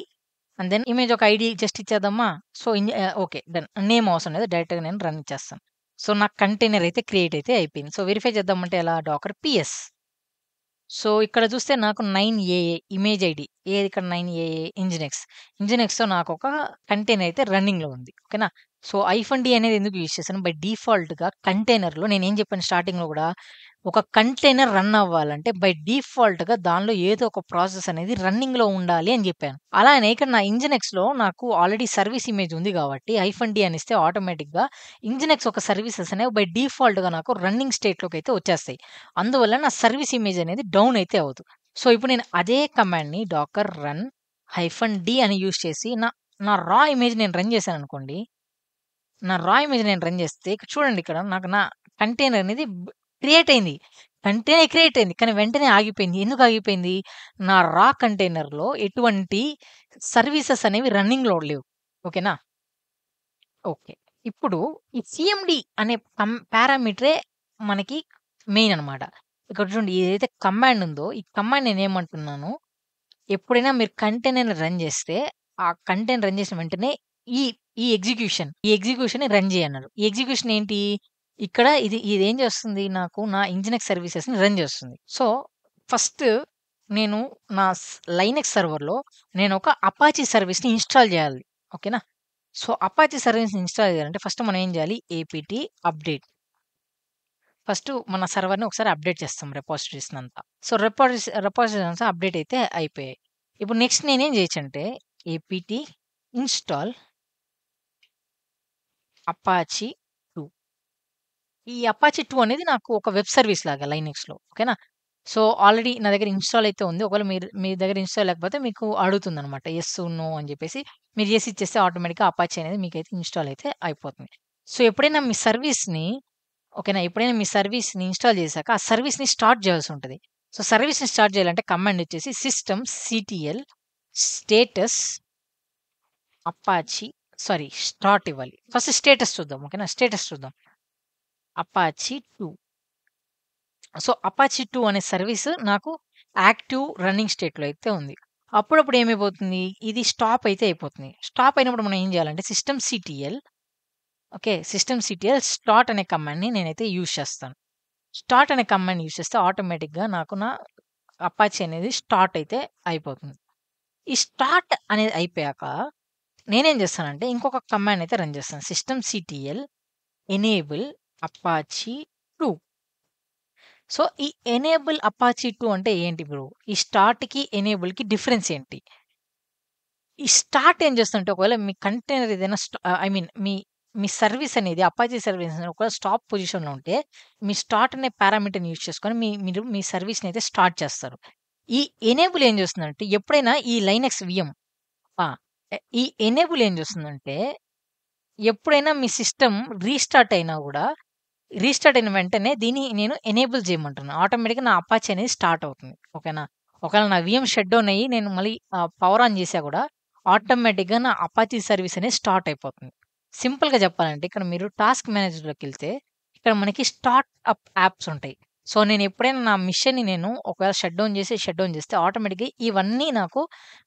S1: అండ్ దెన్ ఇమేజ్ ఒక ఐడీ జస్ట్ ఇచ్చేద్దామా? So, okay. డన్. నేమ్ అవసరం లేదు. డైరెక్ట్‌గా నేను రన్ ఇచ్చేస్తాను. సో, నా కంటైనర్ అయితే క్రియేట్ అయితే అయిపోయింది. సో, వెరిఫై చేద్దామంటే ఎలా? Dakar PS. సో, ఇక్కడ చూస్తే నాకు 9ఏఏ ఇమేజ్ ఐడీ. ఏది ఇక్కడ 9ఏఏ ఇంజినెక్స్. ఇంజినెక్స్‌తో నాకొక కంటైనర్ అయితే రన్నింగ్‌లో ఉంది. ఓకేనా? సో, -d అనేది ఎందుకు యూజ్ చేశాను? బై డిఫాల్ట్‌గా కంటైనర్‌లో నేనేం చెప్పాను స్టార్టింగ్‌లో గూడా, ఒక కంటైనర్ రన్ అవ్వాలంటే బై డిఫాల్ట్‌గా దానిలో ఏదో ఒక ప్రాసెస్ అనేది రన్నింగ్‌లో ఉండాలి అని జెప్పాను. అలానే ఇక్కడ నా ఇంజినెక్స్‌లో నాకు ఆల్రెడీ సర్వీస్ ఇమేజ్ ఉంది గాబట్టి -d అని ఇస్తే ఆటోమేటిక్‌గా ఇంజినెక్స్ ఒక సర్వీసెస్ అనేవి బై డిఫాల్ట్‌గా నాకు రన్నింగ్ స్టేట్‌లోకైతే వచ్చేస్తాయి. అందువల్ల నా సర్వీస్ ఇమేజ్ అనేది డౌన్ అయితే అవ్వదు. సో, ఇప్పుడు నేను అదే కమాండ్‌ని డాకర్ రన్ -d అని యూజ్ చేసి నా రా ఇమేజ్ నేను రన్ చేశాననుకోండి. నా రా ఇమేజ్ నేను రన్ చేస్తే ఇక్కడ చూడండి ఇక్కడ నాకు నా కంటైనర్ అనేది క్రియేట్ అయింది. కంటైనర్ క్రియేట్ అయింది. కానీ వెంటనే ఆగిపోయింది. ఎందుకు ఆగిపోయింది? నా రా కంటైనర్‌లో ఎటువంటి సర్వీసెస్ అనేవి రన్నింగ్‌లో లేవు. ఓకేనా? ఓకే. ఇప్పుడు ఈ సీఎండీ అనే పారామీటరే మనకి మెయిన్ అన్నమాట. ఇక్కడ చూడండి ఏదైతే కమాండ్ ఉందో, ఈ కమాండ్ నేనేమంటున్నాను, ఎప్పుడైనా మీరు కంటైనర్‌ని రన్ చేస్తే, ఆ కంటైనర్ రన్ చేసిన వెంటనే ఈ ఈ ఎగ్జిక్యూషన్‌ని రన్ చేయన్నారు. ఈ ఎగ్జిక్యూషన్ ఏంటి? ఇక్కడ ఇదేం చేస్తుంది నాకు నా ఇంజినెక్స్ సర్వీసెస్‌ని రన్ చేస్తుంది. సో, ఫస్ట్ నేను నా లైనక్స్ సర్వర్‌లో నేనొక అపాచీ సర్వీస్‌ని ఇన్‌స్టాల్ చేయాలి. ఓకేనా? సో, అపాచీ సర్వీస్‌ని ఇన్‌స్టాల్ చేయాలంటే ఫస్ట్ మనం ఏం చేయాలి? APT update. ఫస్ట్ మన సర్వర్‌ని ఒకసారి అప్డేట్ చేస్తాం రిపాజిటరీస్‌నంతా. సో, రిపాజిటరీస్ అంతా అప్డేట్ అయితే అయిపోయాయి. ఇప్పుడు నెక్స్ట్ నేనేం చేయొచ్చంటే ఏపీటీ ఇన్‌స్టాల్ అపాచీ 2. ఈ అపాచీ 2 అనేది నాకు ఒక వెబ్ సర్వీస్ లాగా లైనక్స్‌లో. ఓకేనా? సో, ఆల్రెడీ నా దగ్గర ఇన్‌స్టాల్ అయితే ఉంది. ఒకవేళ మీ దగ్గర ఇన్‌స్టాల్ లేకపోతే మీకు అడుగుతుందనమాట. యెస్, నో అని చెప్పేసి మీరు యెస్ ఇచ్చేస్తే ఆటోమేటిక్‌గా అపాచీ అనేది మీకైతే ఇన్‌స్టాల్ అయితే అయిపోతుంది. సో, ఎప్పుడైనా మీ సర్వీస్‌ని ఓకేనా? ఎప్పుడైనా మీ సర్వీస్‌ని ఇన్‌స్టాల్ చేశాక, ఆ సర్వీస్‌ని స్టార్ట్ చేయాల్సుంటది. సో, సర్వీస్‌ని స్టార్ట్ చేయాలంటే కమాండ్ వచ్చేసి సిస్టమ్ సీటీఎల్ స్టేటస్ అపాచీ స్టార్ట్ ఇవ్వాలి. ఫస్ట్ స్టేటస్ చూద్దాం. ఓకేనా? స్టేటస్ చూద్దాం. అపాచీ 2. సో, అపాచీ 2 అనే సర్వీస్ నాకు యాక్టివ్ రన్నింగ్ స్టేట్‌లో అయితే ఉంది. అప్పుడప్పుడు ఏమైపోతుంది? ఇది స్టాప్ అయితే అయిపోతుంది. స్టాప్ అయినప్పుడు మనం ఏం చేయాలంటే సిస్టమ్ సీటీఎల్ స్టార్ట్ అనే కమాండ్‌ని నేనైతే యూజ్ చేస్తాను. స్టార్ట్ అనే కమాండ్ యూజ్ చేస్తే ఆటోమేటిక్‌గా నాకు నా అపాచీ అనేది స్టార్ట్ అయితే అయిపోతుంది. ఈ స్టార్ట్ అనేది అయిపోయాక నేనేం చేస్తానంటే ఇంకొక కమాండ్ అయితే రన్ చేస్తాను. System CTL enable Apache 2. So, ఈ ఎనేబుల్ అపాచీ 2 అంటే ఏంటి బ్రో? ఈ స్టార్ట్‌కి, ఎనేబుల్‌కి డిఫరెన్స్ ఏంటి? ఈ స్టార్ట్ ఏం చేస్తుందంటే ఒకవేళ మీ కంటైనర్ ఏదైనా ఐ మీన్ మీ సర్వీస్ అనేది అపాచీ సర్వీస్ ఒకవేళ స్టాప్ పొజిషన్‌లో ఉంటే, మీ స్టార్ట్ అనే పారామీటర్‌ని యూజ్ చేసుకొని మీరు మీ సర్వీస్‌ని అయితే స్టార్ట్ చేస్తారు. ఈ ఎనేబుల్ ఏం చేస్తుందంటే ఎప్పుడైనా ఈ లైనక్స్ విఎం ఆ! ఈ ఎనేబుల్ ఏం చేస్తుందంటే ఎప్పుడైనా మీ సిస్టమ్ రీస్టార్ట్ అయినా గూడా, రీస్టార్ట్ అయిన వెంటనే దీన్ని నేను ఎనేబుల్ చేయమంటున్నా. ఆటోమేటిక్‌గా నా అపాచీ అనేది స్టార్ట్ అవుతుంది. ఓకేనా? ఒకవేళ నా వీఎం షట్ డౌన్ అయ్యి నేను మళ్ళీ పవర్ ఆన్ చేశా గూడా ఆటోమేటిక్‌గా నా అపాచీ సర్వీస్ అనేది స్టార్ట్ అయిపోతుంది. సింపుల్‌గా చెప్పాలంటే ఇక్కడ మీరు టాస్క్ మేనేజర్‌లోకెళ్తే ఇక్కడ మనకి స్టార్ట్ అప్ యాప్స్ ఉంటాయి. సో, నేను ఎప్పుడైనా నా మిషన్‌ని నేను ఒకవేళ షట్ డౌన్ చేస్తే ఆటోమేటిక్‌గా ఇవన్నీ నాకు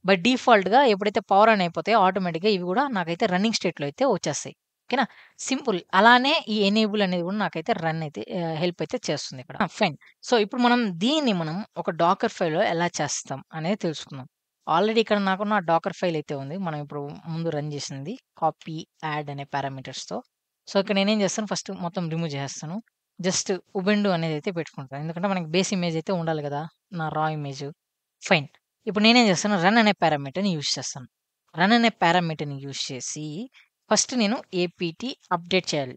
S1: బై డిఫాల్ట్‌గా ఎప్పుడైతే పవర్ ఆన్ అయిపోతాయో ఆటోమేటిక్‌గా ఇవి గూడా నాకైతే రన్నింగ్ స్టేట్‌లో అయితే వచ్చేస్తాయి. ఓకేనా? సింపుల్. అలానే ఈ ఎనేబుల్ అనేది గూడా నాకైతే రన్ అయితే హెల్ప్ అయితే చేస్తుంది ఇక్కడ. ఫైన్. సో, ఇప్పుడు మనం ఒక డాకర్ ఫైల్‌లో ఎలా చేస్తాం అనేది తెలుసుకుందాం. ఆల్రెడీ ఇక్కడ నాకు నా డాకర్ ఫైల్ అయితే ఉంది. మనం ఇప్పుడు ముందు రన్ చేసింది. కాపీ, యాడ్ అనే పారామీటర్స్‌తో. సో, ఇక్కడ నేనేం చేస్తాను ఫస్ట్ మొత్తం రిమూవ్ చేసేస్తాను. జస్ట్ ఉబుంటు అనేదైతే పెట్టుకుంటాను. ఎందుకంటే మనకి బేస్ ఇమేజ్ అయితే ఉండాలి గదా! నా రా ఇమేజ్. ఫైన్. ఇప్పుడు నేనేం చేస్తాను రన్ అనే పారామీటర్‌ని యూజ్ చేస్తాను. రన్ అనే పారామీటర్‌ని యూజ్ చేసి ఫస్ట్ నేను ఏపీటీ అప్డేట్ చేయాలి.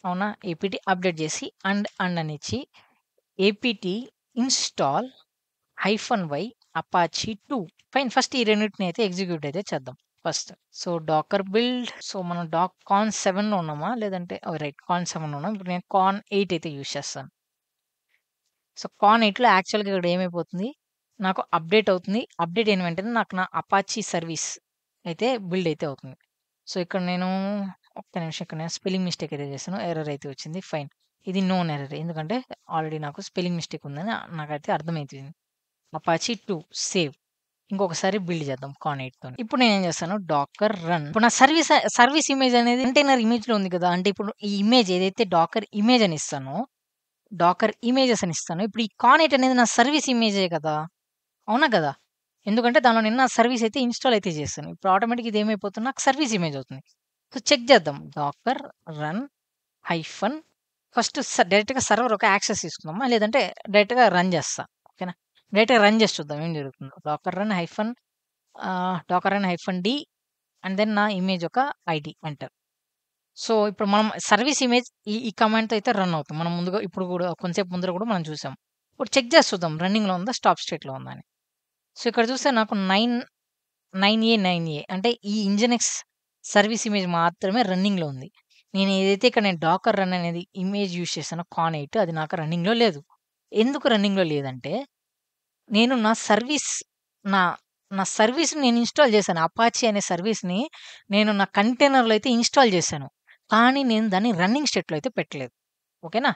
S1: అవునా? ఏపీటీ అప్డేట్ చేసి అండ్ అని ఇచ్చి APT install -y Apache 2 fine. First ఈ రెండిటిని అయితే ఎగ్జిక్యూట్ అయితే చేద్దాం ఫస్ట్. సో, డాకర్ బిల్డ్ మనం కాన్ 7లో ఉన్నామా? లేదంటే రైట్ కాన్ 7లో ఉన్నాం. ఇప్పుడు నేను కాన్ 8 అయితే యూజ్ చేస్తాను. సో, కాన్ 8లో యాక్చువల్‌గా ఇక్కడ ఏమైపోతుంది? నాకు అప్డేట్ అవుతుంది. అప్డేట్ అయిన వెంటనే నాకు నా అపాచీ సర్వీస్ అయితే బిల్డ్ అయితే అవుతుంది. సో, ఇక్కడ నేను ఒక్క నిమిషం ఇక్కడ నేను స్పెల్లింగ్ మిస్టేక్ అయితే చేశాను. ఎర్రర్ అయితే వచ్చింది. ఫైన్. ఇది నోన్ ఎర్రర్. ఎందుకంటే ఆల్రెడీ నాకు స్పెల్లింగ్ మిస్టేక్ ఉందని నాకైతే అర్థమైతుంది. Apache 2 save. ఇంకొకసారి బిల్డ్ చేద్దాం కాన్ 8 తోని. ఇప్పుడు నేనేం చేస్తాను డాకర్ రన్. ఇప్పుడు నా సర్వీస్ ఇమేజ్ అనేది కంటైనర్ ఇమేజ్‌లో ఉంది కదా! అంటే ఇప్పుడు ఈ ఇమేజ్ ఏదైతే డాకర్ ఇమేజ్ అని ఇస్తానో, డాకర్ ఇమేజెస్ అని ఇస్తానో, ఇప్పుడు ఈ కాన్ 8 అనేది నా సర్వీస్ ఇమేజే కదా! అవునా కదా! ఎందుకంటే దానిలో నేను నా సర్వీస్ అయితే ఇన్‌స్టాల్ అయితే చేశాను. ఇప్పుడు ఆటోమేటిక్‌గా ఇది ఏమైపోతుంది నాకు సర్వీస్ ఇమేజ్ అవుతుంది. సో, చెక్ చేద్దాం. డాకర్ రన్ హైఫన్ ఫస్ట్ డైరెక్ట్‌గా సర్వర్ ఒక యాక్సెస్ తీసుకుందామా? లేదంటే డైరెక్ట్‌గా రన్ చేస్తా. ఓకేనా? డైరెక్ట్‌గా రన్ చేసి చూద్దాం ఏం జరుగుతుందో. Docker run hyphen D and then నా ఇమేజ్ ఒక ఐడీ ఎంటర్. సో, ఇప్పుడు మనం సర్వీస్ ఇమేజ్ ఈ కమాండ్‌తో అయితే రన్ అవుతుంది. మనం ముందుగా ఇప్పుడు కూడా కొంతసేపు ముందర కూడా మనం చూసాం. ఇప్పుడు చెక్ చేసి చూద్దాం రన్నింగ్‌లో ఉందా? స్టాప్ స్టేట్‌లో ఉందా అని. సో, ఇక్కడ చూస్తే నాకు 9A అంటే ఈ ఇంజినెక్స్ సర్వీస్ ఇమేజ్ మాత్రమే రన్నింగ్‌లో ఉంది. నేను ఏదైతే ఇక్కడ డాకర్ రన్ అనేది ఇమేజ్ యూజ్ చేశానో కాన్ 8 అది నాకు రన్నింగ్‌లో లేదు. ఎందుకు రన్నింగ్‌లో లేదంటే, నేను నా నా సర్వీస్‌ని నేను ఇన్‌స్టాల్ చేశాను. అపాచీ అనే సర్వీస్‌ని నేను నా కంటైనర్‌లో అయితే ఇన్‌స్టాల్ చేశాను. కానీ నేను దాన్ని రన్నింగ్ స్టేట్‌లో అయితే పెట్టలేదు. ఓకేనా?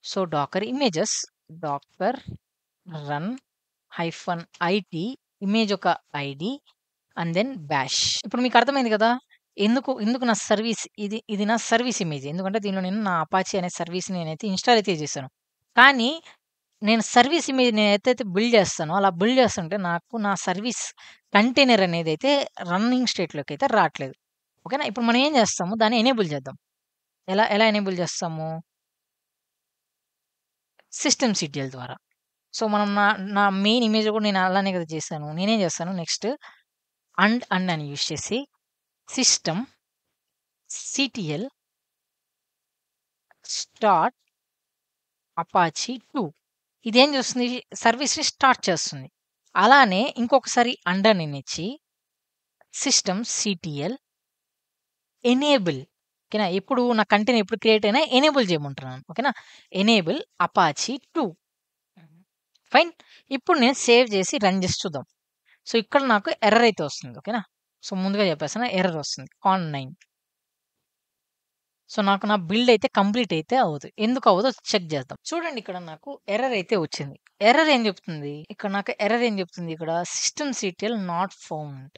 S1: So, docker run hyphen IT image ఒక ఐడీ అండ్ దెన్ బాష్. ఇప్పుడు మీకు అర్థమైంది కదా! ఎందుకు నా సర్వీస్ ఇది నా సర్వీస్ ఇమేజ్. ఎందుకంటే దీనిలో నేను నా అపాచీ అనే సర్వీస్‌ని నేనైతే ఇన్‌స్టాల్ అయితే చేశాను. కానీ నేను సర్వీస్ ఇమేజ్ నేనెతైతే బిల్డ్ చేస్తానో అలా బిల్డ్ చేస్తుంటే నాకు నా సర్వీస్ కంటైనర్ అనేదైతే రన్నింగ్ స్టేట్‌లోకైతే రాట్లేదు. ఓకేనా? ఇప్పుడు మనం ఏం చేస్తాము దాన్ని ఎనేబుల్ చేద్దాం. ఎలా ఎనేబుల్ చేస్తాము? సిస్టమ్‌సీటీఎల్ ద్వారా. సో, మనం నా మెయిన్ ఇమేజ్ కూడా నేను అలానే కదా చేశాను. నేనేం చేస్తాను నెక్స్ట్ అండ్ అని యూజ్ చేసి సిస్టమ్ సీటీఎల్ స్టార్ట్ అపాచీ 2 ఇదేం చేస్తుంది సర్వీస్‌ని స్టార్ట్ చేస్తుంది. అలానే ఇంకొకసారి నేనిచ్చి సిస్టమ్ సీటీఎల్ ఎనేబుల్ ఓకేనా? ఎప్పుడు నా కంటెంట్ ఎప్పుడు క్రియేట్ అయినా ఎనేబుల్ చేయమంటున్నాను. ఓకేనా? Enable Apache 2 fine. ఇప్పుడు నేను సేవ్ చేసి రన్ చేసి చూద్దాం. సో, ఇక్కడ నాకు ఎర్రర్ అయితే వస్తుంది. ఓకేనా? సో, ముందుగా చెప్పేస్తున్నా ఎర్రర్ వస్తుంది. కాన్ 9 సో, నాకు నా బిల్డ్ అయితే కంప్లీట్ అయితే అవ్వదు. ఎందుకు అవ్వదో చెక్ చేద్దాం. చూడండి ఇక్కడ నాకు ఎర్రర్ అయితే వచ్చింది. ఎర్రర్ ఏం చెప్తుంది? ఇక్కడ సిస్టమ్ సీటీఎల్ నాట్ ఫౌండ్.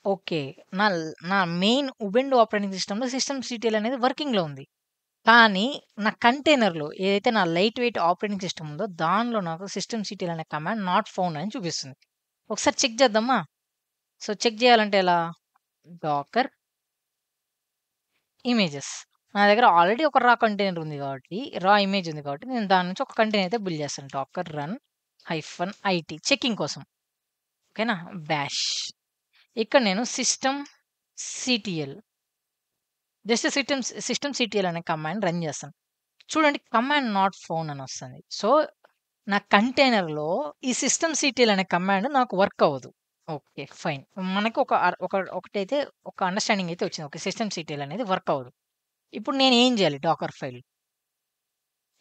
S1: ఓకే. నా నా మెయిన్ ఉబుంటు ఆపరేటింగ్ సిస్టమ్‌లో సిస్టమ్ సీటీఎల్ అనేది వర్కింగ్‌లో ఉంది. కానీ నా కంటైనర్‌లో ఏదైతే నా లైట్ వెయిట్ ఆపరేటింగ్ సిస్టమ్ ఉందో దానిలో నాకు సిస్టమ్ సీటీఎల్ అనే కమాండ్ నాట్ ఫౌండ్ అని చూపిస్తుంది. ఒకసారి చెక్ చేద్దామా? సో, చెక్ చేయాలంటే ఎలా? Docker images. నా దగ్గర ఆల్రెడీ ఒక రా కంటైనర్ ఉంది కాబట్టి, రా ఇమేజ్ ఉంది కాబట్టి, నేను దాని నుంచి ఒక కంటైనర్ అయితే బిల్డ్ చేస్తాను. డాకర్ రన్ -IT చెకింగ్ కోసం. ఓకేనా? బాష్. ఇక్కడ నేను సిస్టమ్ జస్ట్ సిస్టమ్ సిటిఎల్ అనే కమాండ్ రన్ చేస్తాను. చూడండి కమాండ్ నాట్ ఫౌండ్ అని వస్తుంది. సో, నా కంటైనర్‌లో ఈ సిస్టమ్ సిటిఎల్ అనే కమాండ్ నాకు వర్క్ అవ్వదు. ఓకే. ఫైన్. మనకు ఒకటైతే ఒక అండర్‌స్టాండింగ్ అయితే వచ్చింది. ఓకే. సిస్టమ్ సిటిఎల్ అనేది వర్క్ అవ్వదు. ఇప్పుడు నేనేం చేయాలి డాకర్ ఫైల్?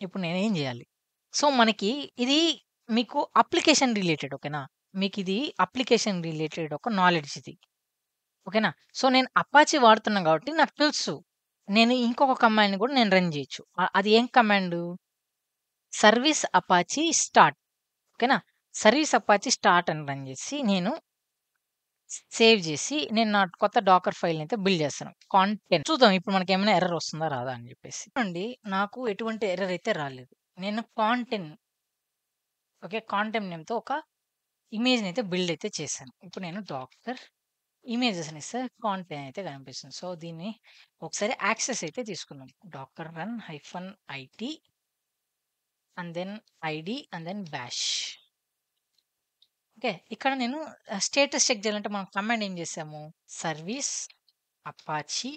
S1: ఇప్పుడు నేనేం జేయాలి? సో, మనకి ఇది మీకు అప్లికేషన్ రిలేటెడ్ ఓకేనా? మీకిది అప్లికేషన్ రిలేటెడ్ ఒక నాలెడ్జ్ ఇది. ఓకేనా? సో, నేను అపాచీ వాడుతున్నా గాబట్టి నాకు తెలుసు. నేను ఇంకొక కమాండ్‌ని గూడా నేను రన్ జేయొచ్చు. అది ఏం కమాండు? Service Apache start. ఓకేనా? సర్వీస్ అపాచీ స్టార్ట్ అని రన్ జేసి నేను సేవ్ జేసి నేను నా కొత్త డాకర్ ఫైల్‌నయితే బిల్డ్ జేస్తాను. కాంటెంట్ చూద్దాం ఇప్పుడు మనకేమైనా ఎర్రర్ వస్తుందా? రాదా? అని జెప్పేసి. చూడండి నాకు ఎటువంటి ఎర్రర్ అయితే రాలేదు. నేను కాంటెంట్ నేమ్‌తో ఒక ఇమేజ్‌నయితే బిల్డ్ అయితే చేశాను. ఇప్పుడు నేను డాక్టర్ ఇమేజెస్ అని ఇస్తే కాంటెంట్ అయితే కనిపిస్తుంది. సో, దీన్ని ఒకసారి యాక్సెస్ అయితే తీసుకుందాం. Docker run -IT and then ID and then bash. Okay. ఇక్కడ నేను స్టేటస్ చెక్ చేయాలంటే మనం కమాండ్ ఏం చేసాము? సర్వీస్ అపాచీ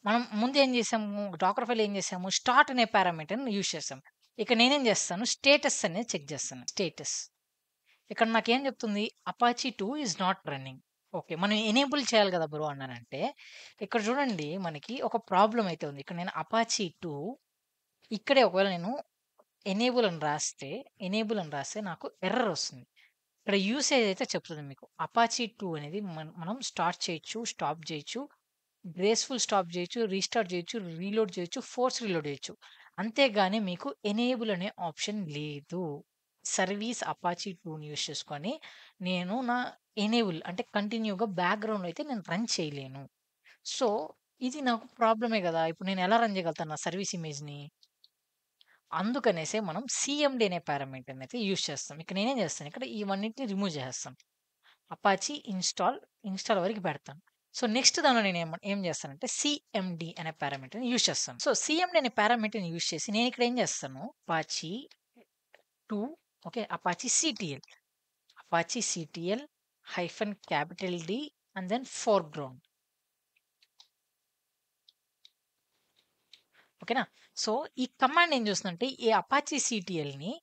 S1: మనం ముందు ఏం చేసాము? డాకర్ ఫైల్ ఏం చేసాము? స్టార్ట్ అనే పారామీటర్‌ని యూజ్ చేసాం. ఇక నేనేం చేస్తాను? స్టేటస్ అనేది చెక్ చేస్తాను. ఇక్కడ నాకేం చెప్తుంది? Apache 2 is not running. Okay. మనం ఎనేబుల్ చేయాలి కదా బ్రో అన్నానంటే, ఇక్కడ చూడండి మనకి ఒక ప్రాబ్లమ్ అయితే ఉంది. ఇక్కడ నేను అపాచీ 2 ఇక్కడే ఒకవేళ నేను ఎనేబుల్ అని రాస్తే నాకు ఎర్రర్ వస్తుంది. ఇక్కడ యూసేజ్ అయితే చెప్తుంది మీకు. అపాచీ 2 అనేది మనం స్టార్ట్ చేయొచ్చు, స్టాప్ చేయొచ్చు, గ్రేస్‌ఫుల్ స్టాప్ చేయొచ్చు, రీస్టార్ట్ చేయొచ్చు, రీలోడ్ చేయొచ్చు, ఫోర్స్ రీలోడ్ చేయొచ్చు. అంతేగాని మీకు ఎనేబుల్ అనే ఆప్షన్ లేదు. సర్వీస్ అపాచీ 2ని యూజ్ చేసుకొని నేను నా ఎనేబుల్ అంటే కంటిన్యూగా బ్యాక్‌గ్రౌండ్‌లో అయితే నేను రన్ చేయలేను. సో, ఇది నాకు ప్రాబ్లమే గదా! ఇప్పుడు నేను ఎలా రన్ చేయగలుగుతాను నా సర్వీస్ ఇమేజ్‌ని? అందుకనేసే మనం సీఎండీ అనే పారామీటర్‌ని అయితే యూజ్ చేస్తాం. ఇక్కడ నేనేం చేస్తాను ఇక్కడ ఇవన్నిటిని రిమూవ్ చేసేస్తాను. అపాచీ ఇన్‌స్టాల్ వరకు పెడతాను. సో, నెక్స్ట్ దానిలో నేను ఏం చేస్తానంటే సీఎండీ అనే పారామీటర్‌ని యూజ్ చేస్తాను. సో, సీఎండీ అనే పారామీటర్‌ని యూజ్ చేసి నేను ఇక్కడ ఏం చేస్తాను Apache 2 okay. Apache CTL -D and then foreground. ఓకేనా? సో, ఈ కమాండ్ ఏం చేస్తుందంటే ఈ అపాచీ సిటిఎల్‌ని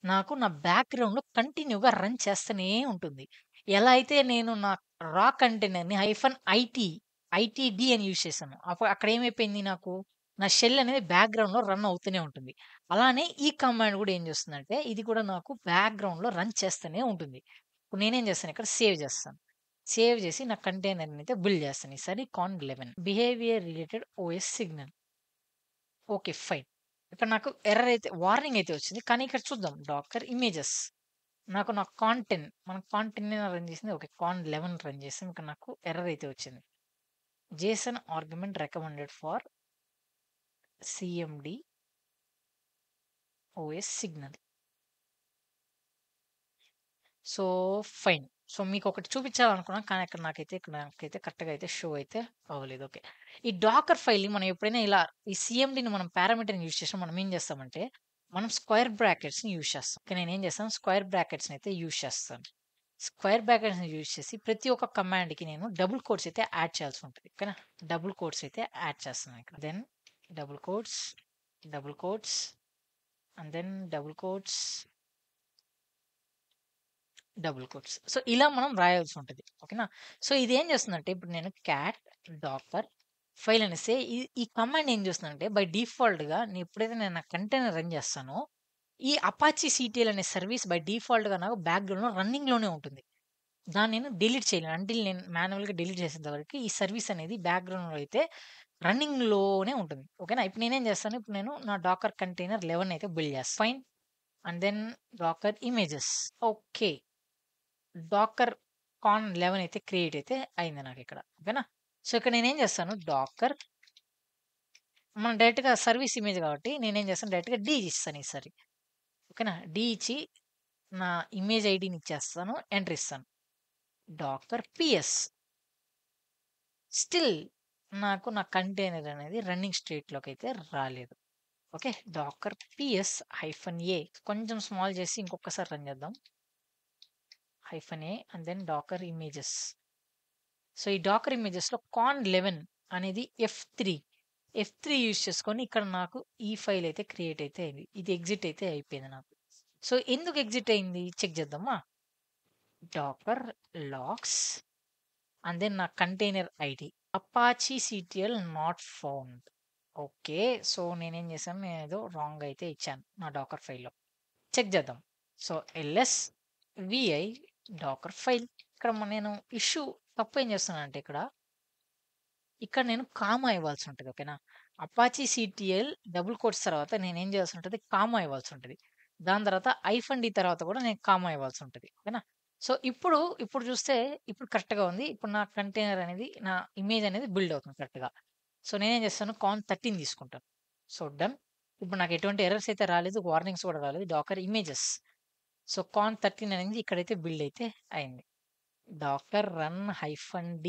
S1: నాకు నా బ్యాక్‌గ్రౌండ్‌లో కంటిన్యూగా రన్ చేస్తూనే ఉంటుంది. ఎలా అయితే నేను నా రా కంటైనర్‌ని -ITD అని యూజ్ చేశాను. అక్కడ ఏమైపోయింది నాకు నా షెల్ అనేది బ్యాక్‌గ్రౌండ్‌లో రన్ అవుతూనే ఉంటుంది. అలానే ఈ కమాండ్ కూడా ఏం చేస్తుందంటే ఇది కూడా నాకు బ్యాక్‌గ్రౌండ్‌లో రన్ చేస్తూనే ఉంటుంది. ఇప్పుడు నేనేం చేస్తాను ఇక్కడ సేవ్ చేస్తాను. సేవ్ చేసి నా కంటైనర్‌ని అయితే బిల్డ్ చేస్తాను. ఈసారి కాన్11 behaviour related OS signal. Okay. Fine. ఇక్కడ నాకు ఎర్రర్ అయితే వార్నింగ్ అయితే వచ్చింది. కానీ ఇక్కడ చూద్దాం డాకర్ ఇమేజెస్. నా మనం కాన్10 రన్ చేసింది. ఓకే. కాన్11 రన్ చేసాం. ఇక్కడ నాకు ఎర్రర్ అయితే వచ్చింది. JSON argument recommended for CMD OS signal. So, fine. So, మీకొకటి చూపించాలనుకున్నాను. కానీ నాకైతే కరెక్ట్‌గా అయితే షో అయితే అవ్వలేదు. ఓకే. ఈ డాకర్ ఫైల్‌ని మనం ఎప్పుడైనా ఇలా ఈ సీఎండీని మనం పారామీటర్‌ని యూజ్ చేసినప్పుడు మనం ఏం చేస్తామంటే, మనం స్క్వేర్ బ్రాకెట్స్‌ని యూజ్ చేస్తాం. ఓకే. నేనేం చేస్తాను స్క్వేర్ బ్రాకెట్స్‌ని అయితే యూజ్ చేస్తాను. స్క్వేర్ బ్రాకెట్స్‌ని యూజ్ చేసి ప్రతి ఒక్క కమాండ్‌కి నేను డబుల్ కోట్స్ అయితే యాడ్ చేయాల్సి ఉంటది. ఓకేనా? డబుల్ కోట్స్ అయితే యాడ్ చేస్తున్నాను ఇక్కడ. Then double quotes, double quotes and then double quotes double quotes. So, ఇలా మనం రాయాల్సి ఉంటది. ఓకేనా? సో, ఇదేం చేస్తుందంటే ఇప్పుడు నేను క్యాట్ డాకర్ ఫైల్ అనేసి ఈ కమాండ్ ఏం చేస్తుందంటే బై డిఫాల్ట్‌గా ఎప్పుడైతే నేను నా కంటైనర్ రన్ చేస్తానో, ఈ అపాచీ సీటీఎల్ అనే సర్వీస్ బై డిఫాల్ట్‌గా నాకు బ్యాక్‌గ్రౌండ్‌లో రన్నింగ్‌లోనే ఉంటుంది. దాన్ని నేను డిలీట్ చేయలేను. అంటిల్ నేను మాన్యువల్‌గా డిలీట్ చేసేంత వరకు ఈ సర్వీస్ అనేది బ్యాక్‌గ్రౌండ్‌లో అయితే రన్నింగ్‌లోనే ఉంటుంది. ఓకేనా? ఇప్పుడు నేనేం చేస్తాను, ఇప్పుడు నేను నా డాకర్ కంటైనర్ 11 అయితే బిల్డ్ చేస్తా. Fine. And then docker images. Okay. Docker కాన్11 అయితే క్రియేట్ అయితే అయింది నాకిక్కడ. ఓకేనా? సో, ఇక్కడ నేనేం చేస్తాను డాకర్ మనం డైరెక్ట్‌గా సర్వీస్ ఇమేజ్ కాబట్టి నేనేం చేస్తాను డైరెక్ట్‌గా డి ఇస్తాను ఈసారి. ఓకేనా? డి ఇచ్చి నా ఇమేజ్ ఐడీని ఇచ్చేస్తాను. ఎంటర్ ఇస్తాను. Dakar PS. స్టిల్ నాకు నా కంటైనర్ అనేది రన్నింగ్ స్టేట్‌లోకి అయితే రాలేదు. ఓకే. డాకర్ పిఎస్ -a కొంచెం స్మాల్ చేసి ఇంకొకసారి రన్ చేద్దాం. -a and then docker images. So, ఈ డాకర్ ఇమేజెస్‌లో కాన్ 11 అనేది ఎఫ్3 యూజ్ చేసుకొని ఇక్కడ నాకు ఈ ఫైల్ అయితే క్రియేట్ అయితే అయింది. ఇది ఎగ్జిట్ అయితే అయిపోయింది నాకు. సో, ఎందుకు ఎగ్జిట్ అయింది చెక్ చేద్దామా? డాకర్ లాగ్స్ అండ్ దెన్ నా container ID Apache CTL not found. Okay. So, నేనేం చేశాను, నేనేదో రాంగ్ అయితే ఇచ్చాను నా డాకర్ ఫైల్‌లో. చెక్ చేద్దాం. So, LS VI docker file. ఇక్కడ నేను ఇష్యూ తప్పు ఏం చేస్తున్నానంటే ఇక్కడ నేను కామా ఇవ్వాల్సి ఉంటది. ఓకేనా? అపాచీ సిటిఎల్ డబుల్ కోట్స్ తర్వాత నేనేం చేయాల్సి ఉంటది, కామా ఇవ్వాల్సి ఉంటది. దాని తర్వాత -d తర్వాత కూడా నేను కామా ఇవ్వాల్సి ఉంటది. ఓకేనా? సో, ఇప్పుడు చూస్తే ఇప్పుడు కరెక్ట్‌గా ఉంది. ఇప్పుడు నా కంటైనర్ అనేది, నా ఇమేజ్ అనేది బిల్డ్ అవుతుంది కరెక్ట్‌గా. సో, నేనేం చేస్తాను, కాన్ 13 తీసుకుంటాను. So, done. ఇప్పుడు నాకు ఎటువంటి ఎర్రర్స్ అయితే రాలేదు. వార్నింగ్స్ కూడా రాలేదు. Dakar images. సో, కాన్ 13 అనేది ఇక్కడైతే బిల్డ్ అయితే అయింది. డాకర్ రన్ -d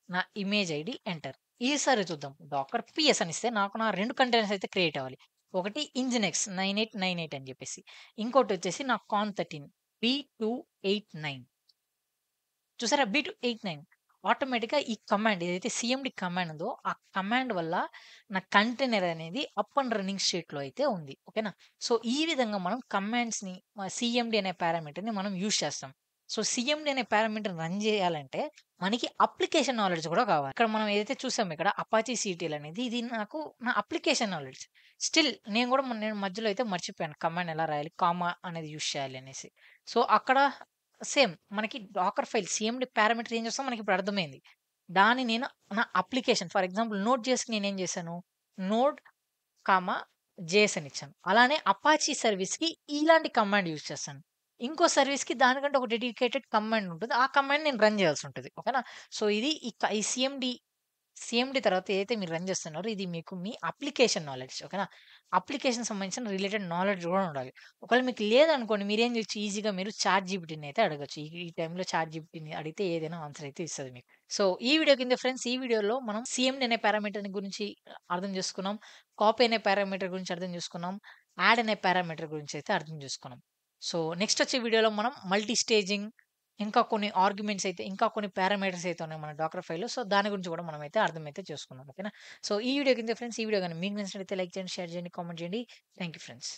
S1: నా ఇమేజ్ ఐడి ఎంటర్. ఈసారి చూద్దాం. డాకర్ పిఎస్ అని ఇస్తే నాకు నా 2 కంటైనర్స్ అయితే క్రియేట్ అవ్వాలి. ఒకటి ఇంజినెక్స్ 9898 అని చెప్పేసి. ఇంకోటొచ్చేసి నాకు కాన్ 13 B289. చూసారా? B289 ఆటోమేటిక్‌గా ఈ కమాండ్ ఏదైతే సీఎండీ కమాండ్ ఉందో, ఆ కమాండ్ వల్ల నా కంటైనర్ అనేది అప్ అండ్ రన్నింగ్ స్టేట్‌లో అయితే ఉంది. ఓకేనా? సో, ఈ విధంగా మనం కమాండ్స్‌ని సీఎండీ అనే పారామీటర్‌ని మనం యూజ్ చేస్తాం. సో, సీఎండీ అనే పారామీటర్‌ని రన్ చేయాలంటే మనకి అప్లికేషన్ నాలెడ్జ్ కూడా కావాలి. ఇక్కడ మనం ఏదైతే చూసామో ఇక్కడ అపాచీ సిటిఎల్ అనేది ఇది నాకు నా అప్లికేషన్ నాలెడ్జ్. స్టిల్ నేను మధ్యలో అయితే మర్చిపోయాను కమాండ్ ఎలా రాయాలి, కామా అనేది యూజ్ చేయాలి అనేసి. సో, అక్కడ సేమ్ మనకి డాకర్ ఫైల్ సీఎండీ పారామీటర్ ఏం చేస్తామో మనకిప్పుడు అర్థమైంది. దాన్ని నేను నా అప్లికేషన్ ఫర్ ఎగ్జాంపుల్ నోడ్ జేఎస్‌కి నేనేం చేశాను, నోడ్, జేఎస్ అని ఇచ్చాను. అలానే అపాచీ సర్వీస్‌కి ఇలాంటి కమాండ్ యూజ్ చేస్తాను. ఇంకో సర్వీస్‌కి దానికంటే ఒక డెడికేటెడ్ కమాండ్ ఉంటుంది. ఆ కమాండ్ నేను రన్ చేయాల్సి ఉంటది. ఓకేనా? సో, ఇది ఈ సీఎండీ తర్వాత ఏదైతే మీరు రన్ చేస్తున్నారో ఇది మీకు మీ అప్లికేషన్ నాలెడ్జ్. ఓకేనా? అప్లికేషన్ సంబంధించిన రిలేటెడ్ నాలెడ్జ్ కూడా ఉండాలి. ఒకవేళ మీకు లేదనుకోండి మీరేం చేయొచ్చు, ఈజీగా మీరు చాట్ జీపీటీని అయితే అడగొచ్చు. ఈ టైంలో చాట్ జీపీటీని అడిగితే ఏదైనా ఆన్సర్ అయితే ఇస్తది మీకు. సో, ఈ వీడియో కింద ఫ్రెండ్స్, ఈ వీడియోలో మనం సీఎండీ అనే పారామీటర్‌ని గురించి అర్థం చేసుకున్నాం. కాపీ అనే పారామీటర్ గురించి అర్థం చేసుకున్నాం. యాడ్ అనే పారామీటర్ గురించి అయితే అర్థం చేసుకున్నాం. సో, నెక్స్ట్ వచ్చే వీడియోలో మనం మల్టీ స్టేజింగ్, ఇంకా కొన్ని ఆర్గ్యుమెంట్స్ అయితే, ఇంకా కొన్ని పారామీటర్స్ అయితే ఉన్నాయి మన డాకర్ ఫైల్‌లో. సో, దాని గురించి కూడా మనమైతే అర్థమైతే చేసుకుందాం. ఓకేనా? సో, ఈ వీడియో కింద ఫ్రెండ్స్, ఈ వీడియో గాని మీకు నచ్చినట్లయితే లైక్ చేయండి, షేర్ చేయండి, కామెంట్ చేయండి. Thank you friends.